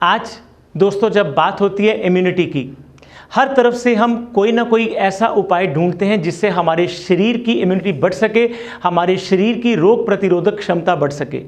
आज दोस्तों जब बात होती है इम्यूनिटी की, हर तरफ से हम कोई ना कोई ऐसा उपाय ढूंढते हैं जिससे हमारे शरीर की इम्यूनिटी बढ़ सके, हमारे शरीर की रोग प्रतिरोधक क्षमता बढ़ सके।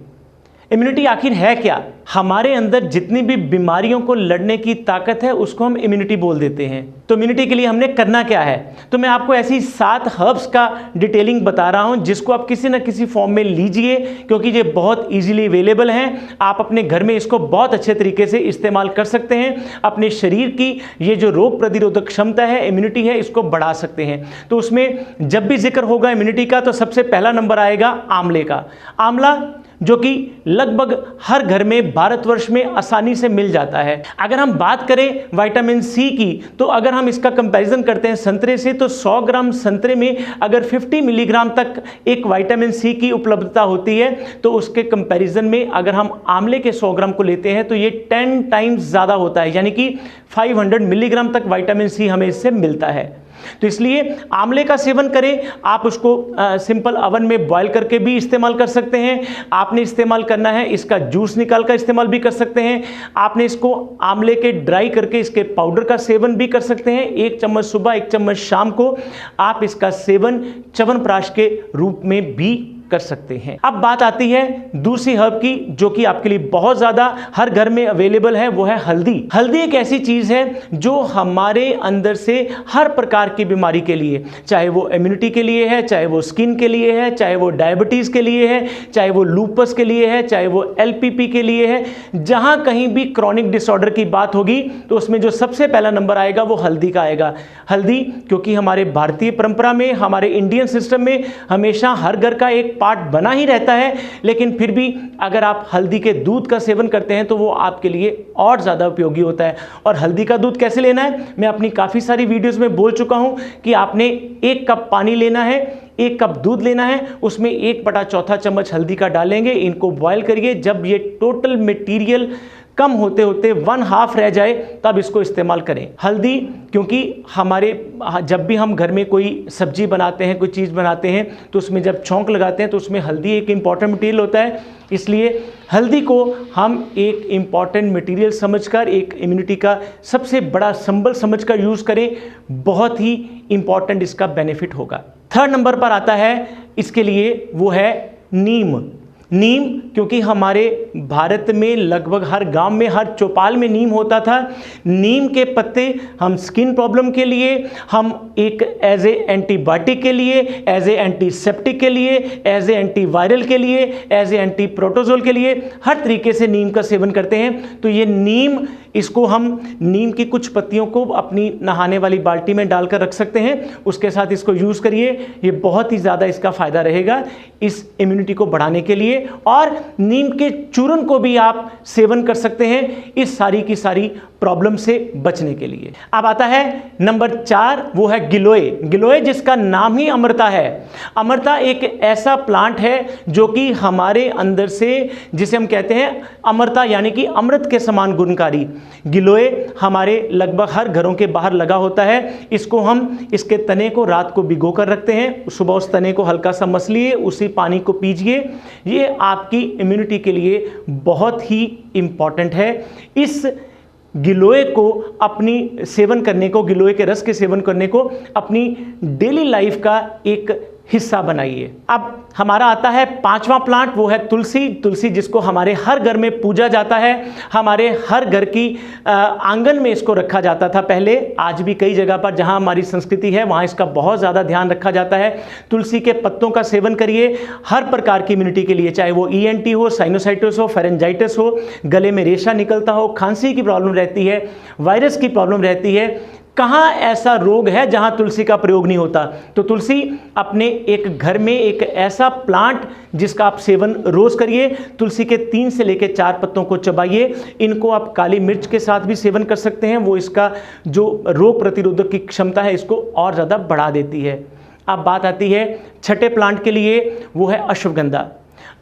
इम्यूनिटी आखिर है क्या? हमारे अंदर जितनी भी बीमारियों को लड़ने की ताकत है उसको हम इम्यूनिटी बोल देते हैं। तो इम्यूनिटी के लिए हमने करना क्या है? तो मैं आपको ऐसी 7 हर्ब्स का डिटेलिंग बता रहा हूं जिसको आप किसी ना किसी फॉर्म में लीजिए, क्योंकि ये बहुत इजीली अवेलेबल हैं। आप अपने घर में इसको बहुत अच्छे तरीके से इस्तेमाल कर सकते हैं। अपने शरीर की ये जो रोग प्रतिरोधक क्षमता है, इम्यूनिटी है, इसको बढ़ा सकते हैं। तो उसमें जब भी जिक्र होगा इम्यूनिटी का तो सबसे पहला नंबर आएगा आंवले का। आंवला जो कि लगभग हर घर में भारतवर्ष में आसानी से मिल जाता है। अगर हम बात करें विटामिन सी की, तो अगर हम इसका कंपैरिजन करते हैं संतरे से, तो 100 ग्राम संतरे में अगर 50 मिलीग्राम तक एक विटामिन सी की उपलब्धता होती है, तो उसके कंपैरिजन में अगर हम आंवले के 100 ग्राम को लेते हैं तो ये 10 टाइम्स ज़्यादा होता है, यानी कि 500 मिलीग्राम तक विटामिन सी हमें इससे मिलता है। तो इसलिए आंवले का सेवन करें। आप उसको सिंपल अवन में बॉईल करके भी इस्तेमाल कर सकते हैं। आपने इस्तेमाल करना है, इसका जूस निकाल कर इस्तेमाल भी कर सकते हैं। आपने इसको आंवले के ड्राई करके इसके पाउडर का सेवन भी कर सकते हैं। 1 चम्मच सुबह, 1 चम्मच शाम को आप इसका सेवन च्यवनप्राश के रूप में भी कर सकते हैं। अब बात आती है दूसरी हर्ब की, जो कि आपके लिए बहुत ज्यादा हर घर में अवेलेबल है, वो है हल्दी। हल्दी एक ऐसी चीज है जो हमारे अंदर से हर प्रकार की बीमारी के लिए, चाहे वो इम्यूनिटी के लिए है, चाहे वो स्किन के लिए है, चाहे वो डायबिटीज के लिए है, चाहे वो लूपस के लिए है, चाहे वो एलपीपी के लिए है, जहां कहीं भी क्रॉनिक डिसऑर्डर की बात होगी तो उसमें जो सबसे पहला नंबर आएगा वो हल्दी का आएगा। हल्दी क्योंकि हमारे भारतीय परंपरा में, हमारे इंडियन सिस्टम में हमेशा हर घर का एक पार्ट बना ही रहता है, लेकिन फिर भी अगर आप हल्दी के दूध का सेवन करते हैं तो वो आपके लिए और ज़्यादा उपयोगी होता है। और हल्दी का दूध कैसे लेना है, मैं अपनी काफ़ी सारी वीडियोस में बोल चुका हूं कि आपने 1 कप पानी लेना है, 1 कप दूध लेना है, उसमें 1/4 चम्मच हल्दी का डालेंगे, इनको बॉयल करिए। जब ये टोटल मटेरियल कम होते होते 1/2 रह जाए तब इसको इस्तेमाल करें। हल्दी क्योंकि हमारे जब भी हम घर में कोई सब्जी बनाते हैं, कोई चीज़ बनाते हैं, तो उसमें जब छौंक लगाते हैं तो उसमें हल्दी एक इम्पॉर्टेंट मटेरियल होता है। इसलिए हल्दी को हम एक इम्पॉर्टेंट मटेरियल समझकर, एक इम्यूनिटी का सबसे बड़ा संबल समझकर यूज़ करें, बहुत ही इम्पॉर्टेंट इसका बेनिफिट होगा। 3rd नंबर पर आता है इसके लिए, वो है नीम। नीम क्योंकि हमारे भारत में लगभग हर गांव में, हर चौपाल में नीम होता था। नीम के पत्ते हम स्किन प्रॉब्लम के लिए, हम एक एज ए एंटीबायोटिक के लिए, एज ए एंटीसेप्टिक के लिए, एज ए एंटीवायरल के लिए, एज ए एंटी प्रोटोजोल के लिए हर तरीके से नीम का सेवन करते हैं। तो ये नीम, इसको हम नीम की कुछ पत्तियों को अपनी नहाने वाली बाल्टी में डालकर रख सकते हैं, उसके साथ इसको यूज़ करिए। ये बहुत ही ज़्यादा इसका फ़ायदा रहेगा इस इम्यूनिटी को बढ़ाने के लिए। और नीम के चूर्ण को भी आप सेवन कर सकते हैं इस सारी की सारी प्रॉब्लम से बचने के लिए। अब आता है नंबर 4, वो है गिलोय। गिलोय जिसका नाम ही अमृता है। अमृता एक ऐसा प्लांट है जो कि हमारे अंदर से, जिसे हम कहते हैं अमृता यानी कि अमृत के समान गुणकारी। गिलोय हमारे लगभग हर घरों के बाहर लगा होता है। इसको हम, इसके तने को रात को भिगो कर रखते हैं, सुबह उस तने को हल्का सा मसलिए, उसी पानी को पीजिए। ये आपकी इम्यूनिटी के लिए बहुत ही इंपॉर्टेंट है। इस गिलोय को अपनी सेवन करने को, गिलोय के रस के सेवन करने को अपनी डेली लाइफ का एक हिस्सा बनाइए। अब हमारा आता है 5वां प्लांट, वो है तुलसी। तुलसी जिसको हमारे हर घर में पूजा जाता है, हमारे हर घर की आंगन में इसको रखा जाता था पहले। आज भी कई जगह पर जहां हमारी संस्कृति है वहां इसका बहुत ज़्यादा ध्यान रखा जाता है। तुलसी के पत्तों का सेवन करिए हर प्रकार की इम्यूनिटी के लिए, चाहे वो ENT हो, साइनोसाइटिस हो, फेरेंजाइटिस हो, गले में रेशा निकलता हो, खांसी की प्रॉब्लम रहती है, वायरस की प्रॉब्लम रहती है। कहाँ ऐसा रोग है जहाँ तुलसी का प्रयोग नहीं होता? तो तुलसी अपने एक घर में एक ऐसा प्लांट जिसका आप सेवन रोज करिए। तुलसी के 3 से लेकर 4 पत्तों को चबाइए। इनको आप काली मिर्च के साथ भी सेवन कर सकते हैं, वो इसका जो रोग प्रतिरोधक की क्षमता है इसको और ज़्यादा बढ़ा देती है। अब बात आती है 6ठे प्लांट के लिए, वो है अश्वगंधा।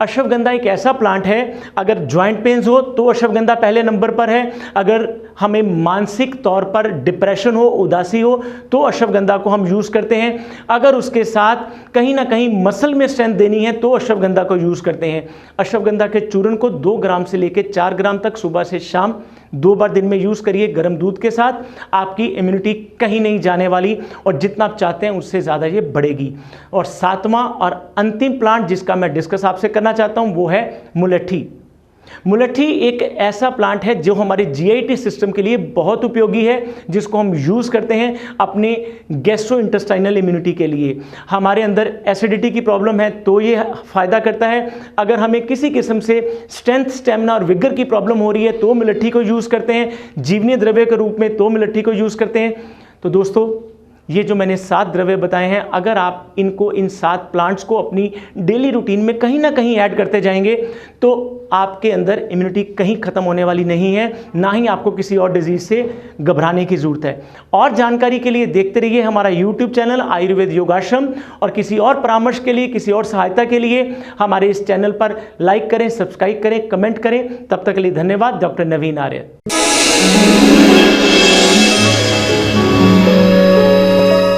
अश्वगंधा एक ऐसा प्लांट है, अगर जॉइंट पेन्स हो तो अश्वगंधा पहले नंबर पर है। अगर हमें मानसिक तौर पर डिप्रेशन हो, उदासी हो, तो अश्वगंधा को हम यूज़ करते हैं। अगर उसके साथ कहीं ना कहीं मसल में स्ट्रेंथ देनी है तो अश्वगंधा को यूज़ करते हैं। अश्वगंधा के चूर्ण को 2 ग्राम से लेकर 4 ग्राम तक सुबह से शाम 2 बार दिन में यूज़ करिए गर्म दूध के साथ, आपकी इम्यूनिटी कहीं नहीं जाने वाली और जितना आप चाहते हैं उससे ज़्यादा ये बढ़ेगी। और 7वां और अंतिम प्लांट जिसका मैं डिस्कस आपसे करना चाहता हूँ वो है मुलट्ठी। मुलट्ठी एक ऐसा प्लांट है जो हमारे जीआईटी सिस्टम के लिए बहुत उपयोगी है, जिसको हम यूज़ करते हैं अपने गैस्ट्रोइंटेस्टाइनल इम्यूनिटी के लिए। हमारे अंदर एसिडिटी की प्रॉब्लम है तो ये फ़ायदा करता है। अगर हमें किसी किस्म से स्ट्रेंथ, स्टेमिना और विगर की प्रॉब्लम हो रही है तो मुलट्ठी को यूज़ करते हैं जीवनीय द्रव्य के रूप में, तो मुलट्ठी को यूज़ करते हैं। तो दोस्तों ये जो मैंने 7 द्रव्य बताए हैं, अगर आप इन 7 प्लांट्स को अपनी डेली रूटीन में कहीं ना कहीं ऐड करते जाएंगे तो आपके अंदर इम्यूनिटी कहीं ख़त्म होने वाली नहीं है, ना ही आपको किसी और डिजीज़ से घबराने की ज़रूरत है। और जानकारी के लिए देखते रहिए हमारा यूट्यूब चैनल आयुर्वेद योगाश्रम, और किसी और परामर्श के लिए, किसी और सहायता के लिए हमारे इस चैनल पर लाइक करें, सब्सक्राइब करें, कमेंट करें। तब तक के लिए धन्यवाद। डॉक्टर नवीन आर्य।